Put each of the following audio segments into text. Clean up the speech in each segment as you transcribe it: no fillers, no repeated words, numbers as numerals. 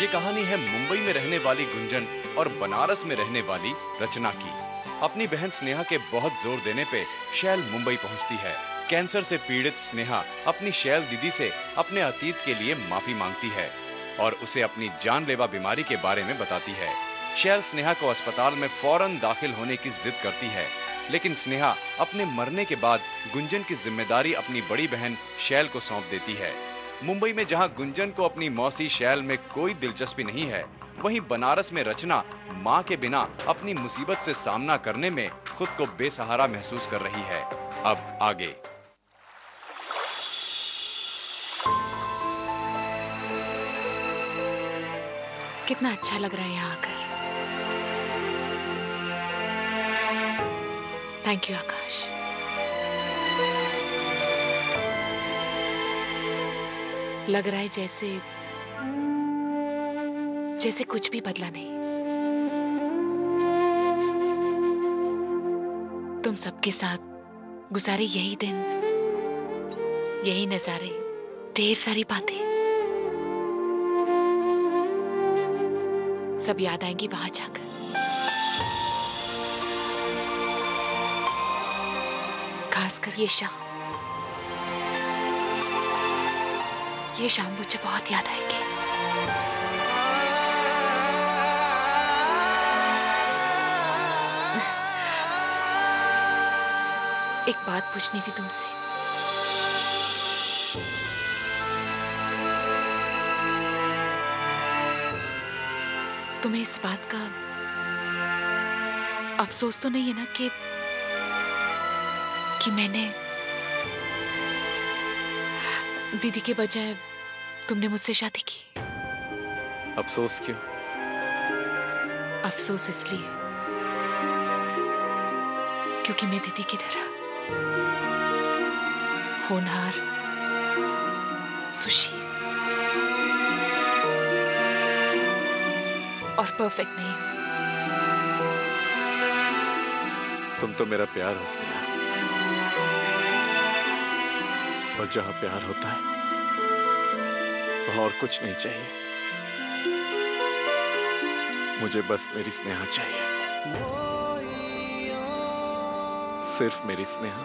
ये कहानी है मुंबई में रहने वाली गुंजन और बनारस में रहने वाली रचना की। अपनी बहन स्नेहा के बहुत जोर देने पे शैल मुंबई पहुंचती है। कैंसर से पीड़ित स्नेहा अपनी शैल दीदी से अपने अतीत के लिए माफी मांगती है और उसे अपनी जानलेवा बीमारी के बारे में बताती है। शैल स्नेहा को अस्पताल में फौरन दाखिल होने की जिद करती है, लेकिन स्नेहा अपने मरने के बाद गुंजन की जिम्मेदारी अपनी बड़ी बहन शैल को सौंप देती है। मुंबई में जहां गुंजन को अपनी मौसी शैल में कोई दिलचस्पी नहीं है, वहीं बनारस में रचना मां के बिना अपनी मुसीबत से सामना करने में खुद को बेसहारा महसूस कर रही है। अब आगे। कितना अच्छा लग रहा है यहाँ आकर। थैंक यू आकाश। लग रहा है जैसे कुछ भी बदला नहीं। तुम सबके साथ गुजारे यही दिन, यही नजारे, ढेर सारी बातें सब याद आएंगी वहां जाकर। खासकर ये शाम मुझे बहुत याद आएगी। एक बात पूछनी थी तुमसे। तुम्हें इस बात का अफसोस तो नहीं है ना कि मैंने दीदी के बजाय तुमने मुझसे शादी की? अफसोस क्यों? अफसोस इसलिए क्योंकि मैं दीदी की तरह होनहार, सुशील और परफेक्ट नहीं हूं। तुम तो मेरा प्यार हो स्नेहा, और जहां प्यार होता है वहां और कुछ नहीं चाहिए। मुझे बस मेरी स्नेहा चाहिए, सिर्फ मेरी स्नेहा।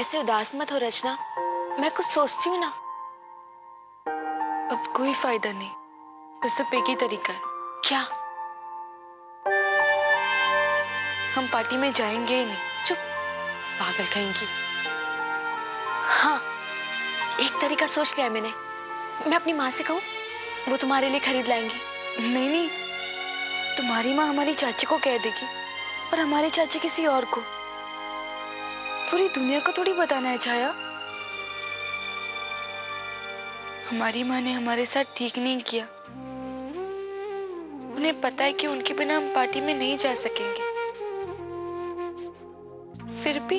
ऐसे उदास मत हो रचना, मैं कुछ सोचती हूँ ना। अब कोई फायदा नहीं, बस सिर्फ एक ही तरीका है। क्या? हम पार्टी में जाएंगे ही नहीं। चुप, पागल कहेंगी। हाँ, एक तरीका सोच लिया मैंने। मैं अपनी माँ से कहूँ, वो तुम्हारे लिए खरीद लाएंगी। नहीं नहीं, तुम्हारी माँ हमारी चाची को कह देगी और हमारी चाची किसी और को। पूरी दुनिया को थोड़ी बताना है छाया। हमारी माँ ने हमारे साथ ठीक नहीं किया। उन्हें पता है कि उनके बिना हम पार्टी में नहीं जा सकेंगे। फिर भी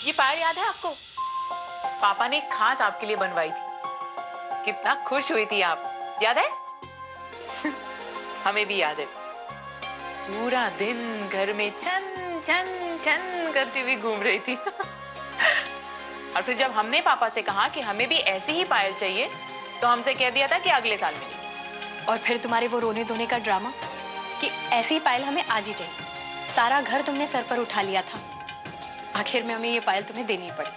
ये पायल याद है आपको? पापा ने खास आपके लिए बनवाई थी। कितना खुश हुई थी आप, याद है? हमें भी याद है। पूरा दिन घर में छन छन छन करती हुई घूम रही थी। और फिर जब हमने पापा से कहा कि हमें भी ऐसी ही पायल चाहिए, तो हमसे कह दिया था कि अगले साल मिलेगी। और फिर तुम्हारे वो रोने धोने का ड्रामा कि ऐसी पायल हमें आज ही चाहिए। सारा घर तुमने सर पर उठा लिया था, आखिर में हमें ये पायल तुम्हें देनी पड़ी।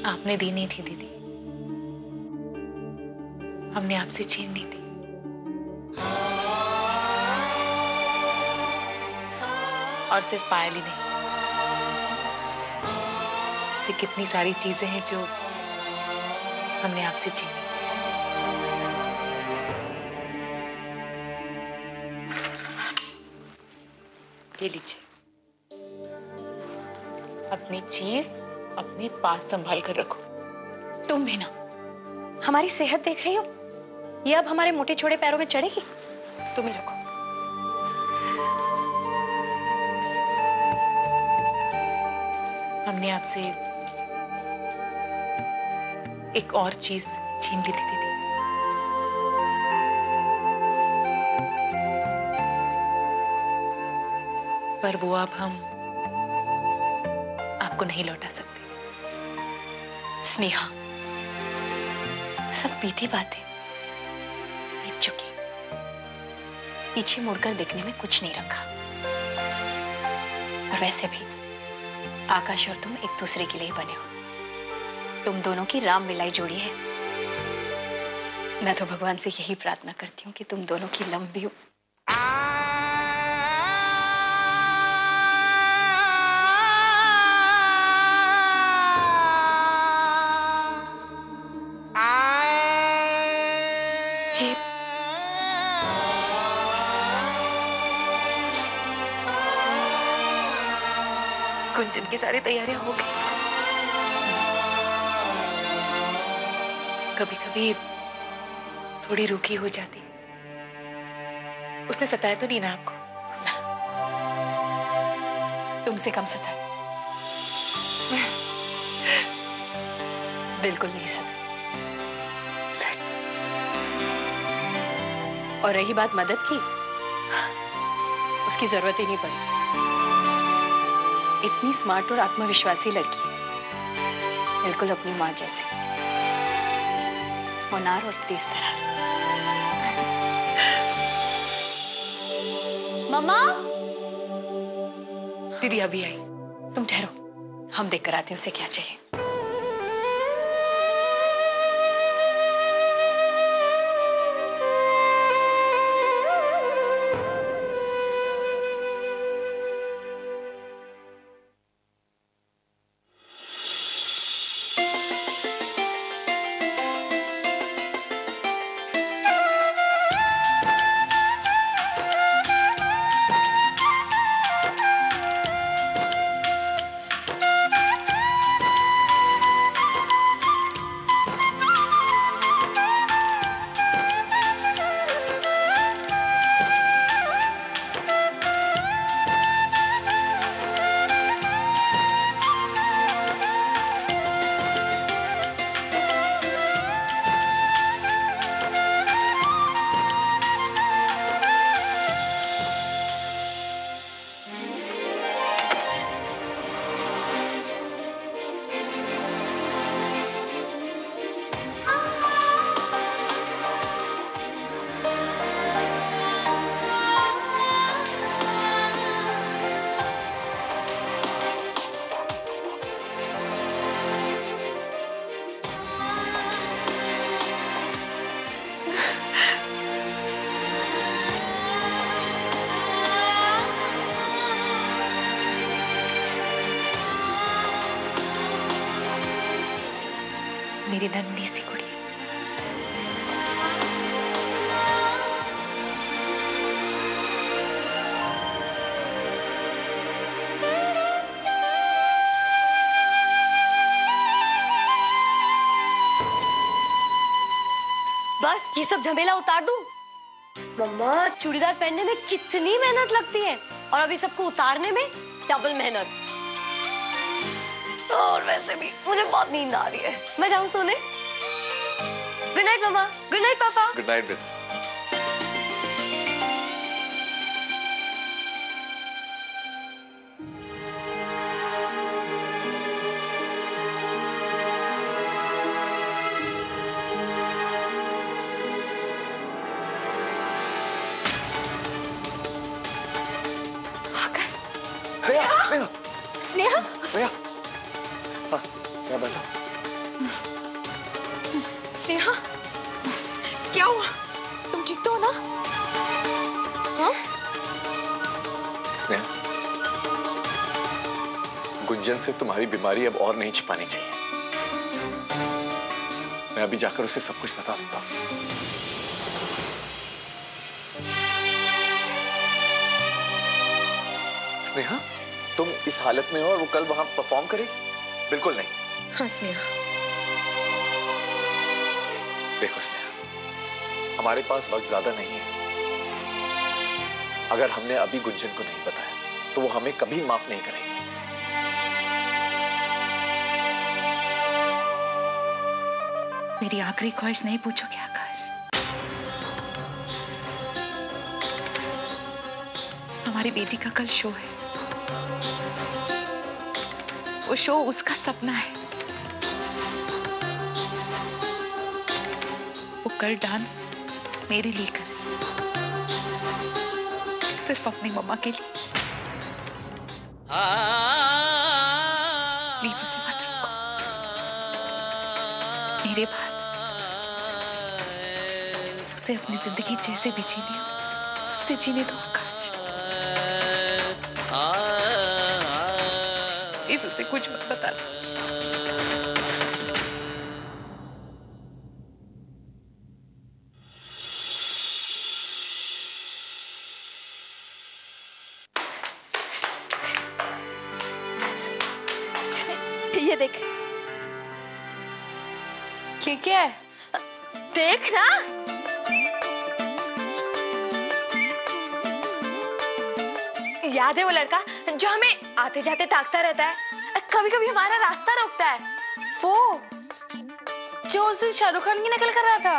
आपने दी नहीं थी दीदी, हमने आपसे छीन ली थी। और सिर्फ पायल ही नहीं, ऐसी कितनी सारी चीजें हैं जो हमने आपसे छीनी। ये लीजिए, अपनी चीज अपने पास संभाल कर रखो। तुम भी ना, हमारी सेहत देख रही हो, ये अब हमारे मोटे छोटे पैरों में चढ़ेगी। तुम ही रखो। हमने आपसे एक और चीज छीन ली थी दीदी। पर वो अब हम आपको नहीं लौटा सकते। स्नेहा, सब बीती बातें बीत चुकी, पीछे मुड़कर देखने में कुछ नहीं रखा। और वैसे भी आकाश और तुम एक दूसरे के लिए ही बने हो। तुम दोनों की राम मिलाई जोड़ी है। मैं तो भगवान से यही प्रार्थना करती हूँ कि तुम दोनों की लंबी गुंजन की सारी तैयारियां हो गई। कभी कभी थोड़ी रूखी हो जाती। उसने सताया तो नहीं ना आपको? तुमसे कम सता। बिल्कुल नहीं सता। सच। और रही बात मदद की, उसकी जरूरत ही नहीं पड़ी। इतनी स्मार्ट और आत्मविश्वासी लड़की, बिल्कुल अपनी माँ जैसी, होनहार और तेज तरह। मम्मा, दीदी अभी आई। तुम ठहरो, हम देख कर आते हैं उसे क्या चाहिए। मेरी नन्ही सी कुड़ी। बस ये सब झमेला उतार दूं? मम्मा, चूड़ीदार पहनने में कितनी मेहनत लगती है और अभी सबको उतारने में डबल मेहनत। और वैसे भी मुझे बहुत नींद आ रही है, मैं जाऊं सोने? गुड नाइट मम्मा। गुड नाइट पापा। गुड नाइट बेटा। स्नेहा, स्नेहा, स्नेहा, हाँ, क्या बैठा? स्नेहा, क्या हुआ? तुम ठीक तो हो ना? हाँ? स्नेहा, गुंजन से तुम्हारी बीमारी अब और नहीं छिपानी चाहिए। मैं अभी जाकर उसे सब कुछ बता देता हूँ। स्नेहा, तुम इस हालत में हो और वो कल वहां परफॉर्म करे? बिल्कुल नहीं। हाँ स्नेहा। देखो स्नेहा, हमारे पास वक्त ज्यादा नहीं है। अगर हमने अभी गुंजन को नहीं बताया तो वो हमें कभी माफ नहीं करेगी। मेरी आखिरी ख्वाहिश नहीं पूछोगे आकाश? हमारी बेटी का कल शो है। वो शो उसका सपना है। वो कल डांस मेरे लिए करे, सिर्फ अपनी मम्मा के लिए। प्लीज उसे मत रोको। मेरे बाद उसे अपनी जिंदगी जैसे भी जीनी हो उसे जीने दो आकाश। प्लीज उसे कुछ मत बताना। ये देख। क्या है? देख ना। याद है वो लड़का जो हमें आते जाते ताकता रहता है, कभी कभी हमारा रास्ता रोकता है? वो जो उस दिन शाहरुख खान की नकल कर रहा था।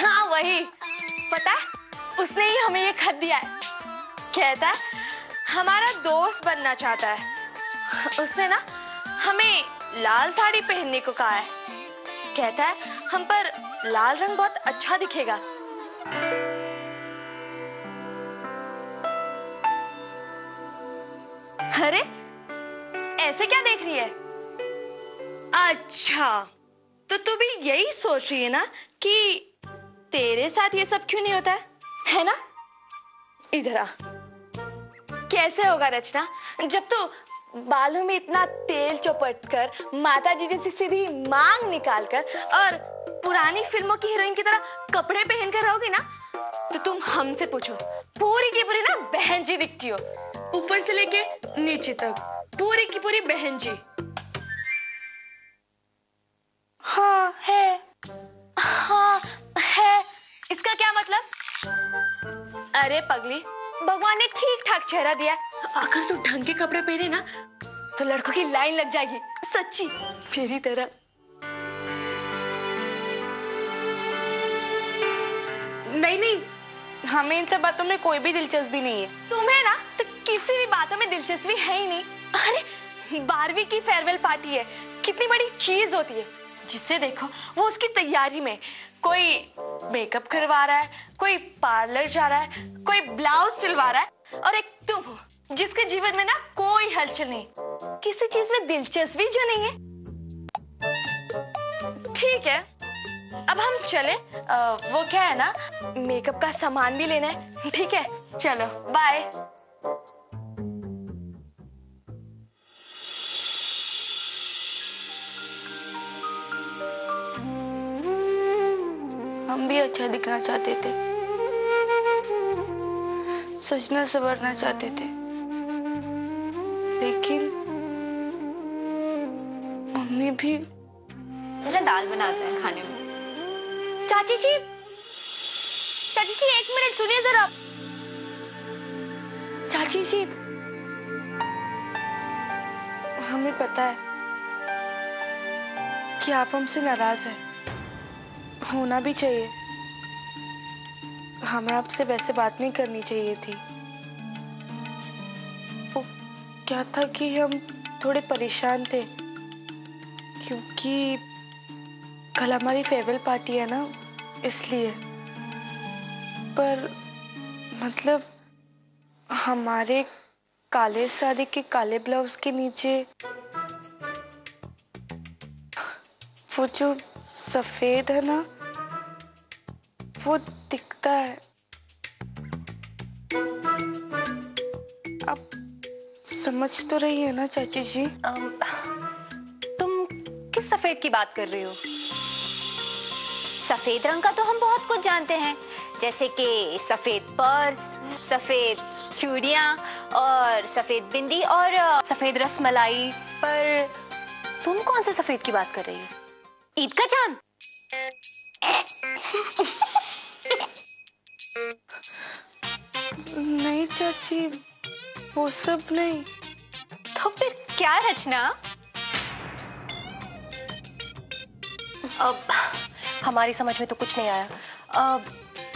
हाँ वही। पता है उसने ही हमें ये खत दिया है। कहता है हमारा दोस्त बनना चाहता है। उसने ना हमें लाल साड़ी पहनने को कहा है। कहता है हम पर लाल रंग बहुत अच्छा दिखेगा। अरे ऐसे क्या देख रही है? अच्छा तो तू भी यही सोच रही है ना कि तेरे साथ ये सब क्यों नहीं होता है ना? इधर आ। कैसे होगा रचना, जब तू बालों में इतना तेल चौपटकर माता जी जैसी सीधी मांग निकालकर और पुरानी फिल्मों की हीरोइन की तरह कपड़े पहनकर रहोगी ना, तो तुम हमसे पूछो, पूरी की पूरी ना बहन जी दिखती हो। ऊपर से लेके नीचे तक पूरी की पूरी बहन जी। हाँ है। हाँ है, इसका क्या मतलब? अरे पगली, भगवान ने ठीक ठाक चेहरा दिया। अगर तू ढंग के कपड़े पहने ना तो लड़कों की लाइन लग जाएगी, सच्ची मेरी तरह। नहीं नहीं, हमें इन सब बातों में कोई भी दिलचस्पी नहीं है। तुम्हें ना तो किसी भी बातों में दिलचस्पी है ही नहीं। अरे 12वीं की फेयरवेल पार्टी है, कितनी बड़ी चीज होती है। जिसे देखो वो उसकी तैयारी में, कोई मेकअप करवा रहा है, कोई पार्लर जा रहा है, कोई ब्लाउज सिलवा रहा है, और एक तुम हो जिसके जीवन में ना कोई हलचल नहीं, किसी चीज में दिलचस्पी जो नहीं है। ठीक है अब हम चले, वो क्या है ना, मेकअप का सामान भी लेना है। ठीक है चलो बाय। हम भी अच्छा दिखना चाहते थे, सजना संवरना चाहते थे, लेकिन मम्मी भी। चलो दाल बनाते हैं खाने में। चाची जी, चाची जी 1 मिनट सुनिए जरा। चाची जी हमें पता है कि आप हमसे नाराज हैं, होना भी चाहिए। हमें आपसे वैसे बात नहीं करनी चाहिए थी। वो क्या था कि हम थोड़े परेशान थे क्योंकि कल हमारी फेयरवेल पार्टी है ना, इसलिए। पर मतलब हमारे काले साड़ी के काले ब्लाउज के नीचे वो जो सफेद है ना, वो दिखता है। आप समझ तो रही है ना चाची जी? तुम किस सफेद की बात कर रही हो? सफेद रंग का तो हम बहुत कुछ जानते हैं, जैसे कि सफेद पर्स, सफेद चूड़ियां और सफेद बिंदी और सफेद रसमलाई। पर तुम कौन से सफेद की बात कर रही हो? ईद का चांद? नहीं चाची, वो सब नहीं। तो फिर क्या रचना? अब हमारी समझ में तो कुछ नहीं आया।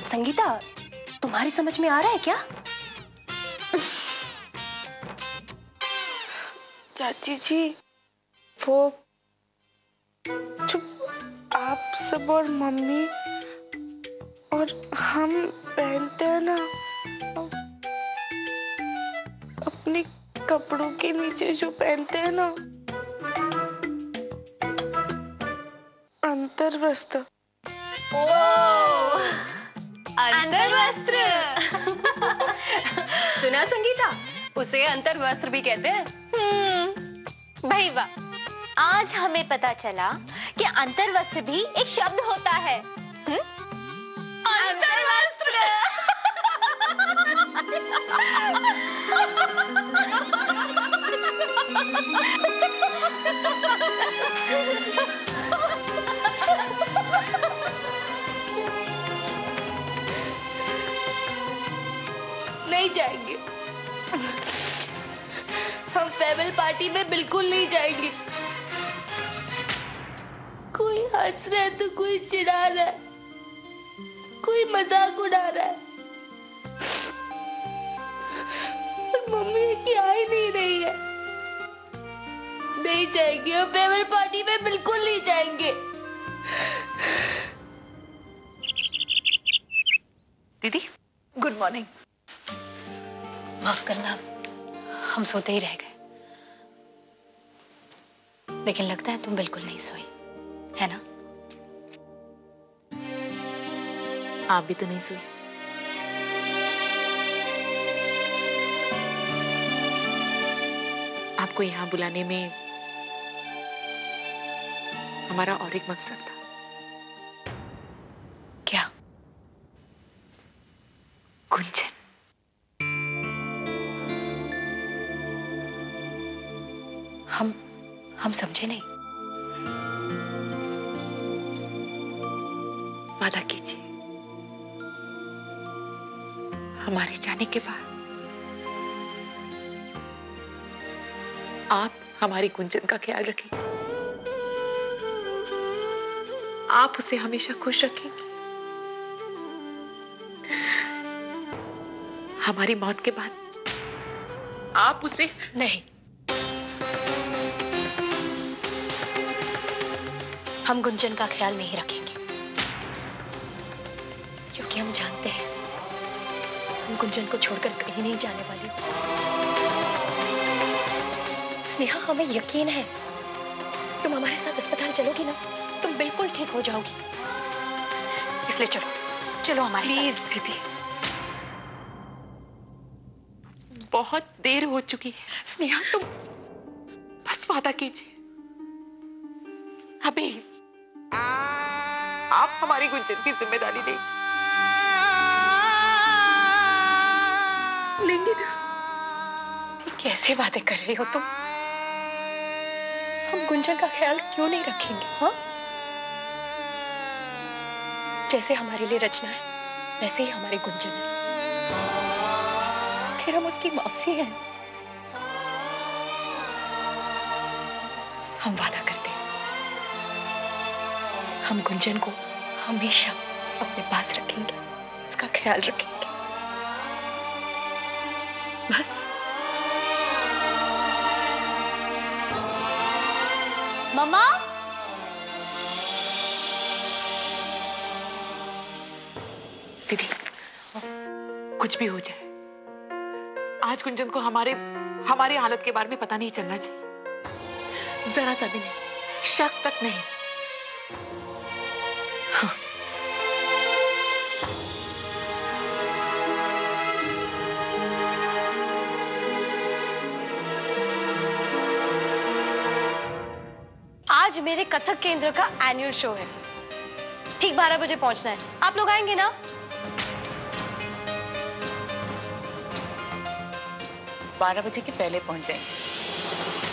संगीता, तुम्हारी समझ में आ रहा है क्या? चाची जी, वो जो आप सब और मम्मी और हम पहनते हैं ना, अपने कपड़ों के नीचे जो पहनते हैं ना, अंतर्वस्त्र। अंतर्वस्त्र। सुना संगीता, उसे अंतर्वस्त्र भी कहते हैं। भाई वाह, आज हमें पता चला कि अंतर्वस्त्र भी एक शब्द होता है। अंतर्वस्त्र। नहीं जाएंगे, हम फेयरवेल पार्टी में बिल्कुल नहीं जाएंगे। कोई हंस रहा है तो कोई चिढ़ा रहा है, कोई मजाक उड़ा रहा है, और मम्मी की आ ही नहीं रही है। नहीं जाएंगे, हम फेयरवेल पार्टी में बिल्कुल नहीं जाएंगे। दीदी, गुड मॉर्निंग। माफ करना, हम सोते ही रह गए, लेकिन लगता है तुम बिल्कुल नहीं सोई, है ना? आप भी तो नहीं सोई। आपको यहाँ बुलाने में हमारा और एक मकसद था। क्या? गुंजन। हम समझे नहीं। वादा कीजिए, हमारे जाने के बाद आप हमारी गुंजन का ख्याल रखेंगे, आप उसे हमेशा खुश रखेंगे। हमारी मौत के बाद आप उसे नहीं, हम गुंजन का ख्याल नहीं रखेंगे, क्योंकि हम जानते हैं हम गुंजन को छोड़कर कहीं नहीं जाने वाले। स्नेहा, हमें यकीन है तुम हमारे साथ अस्पताल चलोगी ना, तुम बिल्कुल ठीक हो जाओगी। इसलिए चलो, चलो हमारे साथ। प्लीज दीदी, बहुत देर हो चुकी है। स्नेहा, तुम बस वादा कीजिए, अभी आप हमारी गुंजन की जिम्मेदारी लेंगे ना? कैसे बातें कर रही हो तुम? हम गुंजन का ख्याल क्यों नहीं रखेंगे? हाँ, जैसे हमारे लिए रचना है, वैसे ही हमारी गुंजन है। फिर हम उसकी मौसी हैं। हम वादा करते हैं, हम गुंजन को हमेशा अपने पास रखेंगे, उसका ख्याल रखेंगे। बस। मम्मा, दीदी, कुछ भी हो जाए, आज गुंजन को हमारी हालत के बारे में पता नहीं चलना चाहिए, जरा सा भी नहीं, शक तक नहीं। हाँ। आज मेरे कथक केंद्र का एनुअल शो है, ठीक 12 बजे पहुंचना है। आप लोग आएंगे ना? 12 बजे के पहले पहुंच जाएंगे।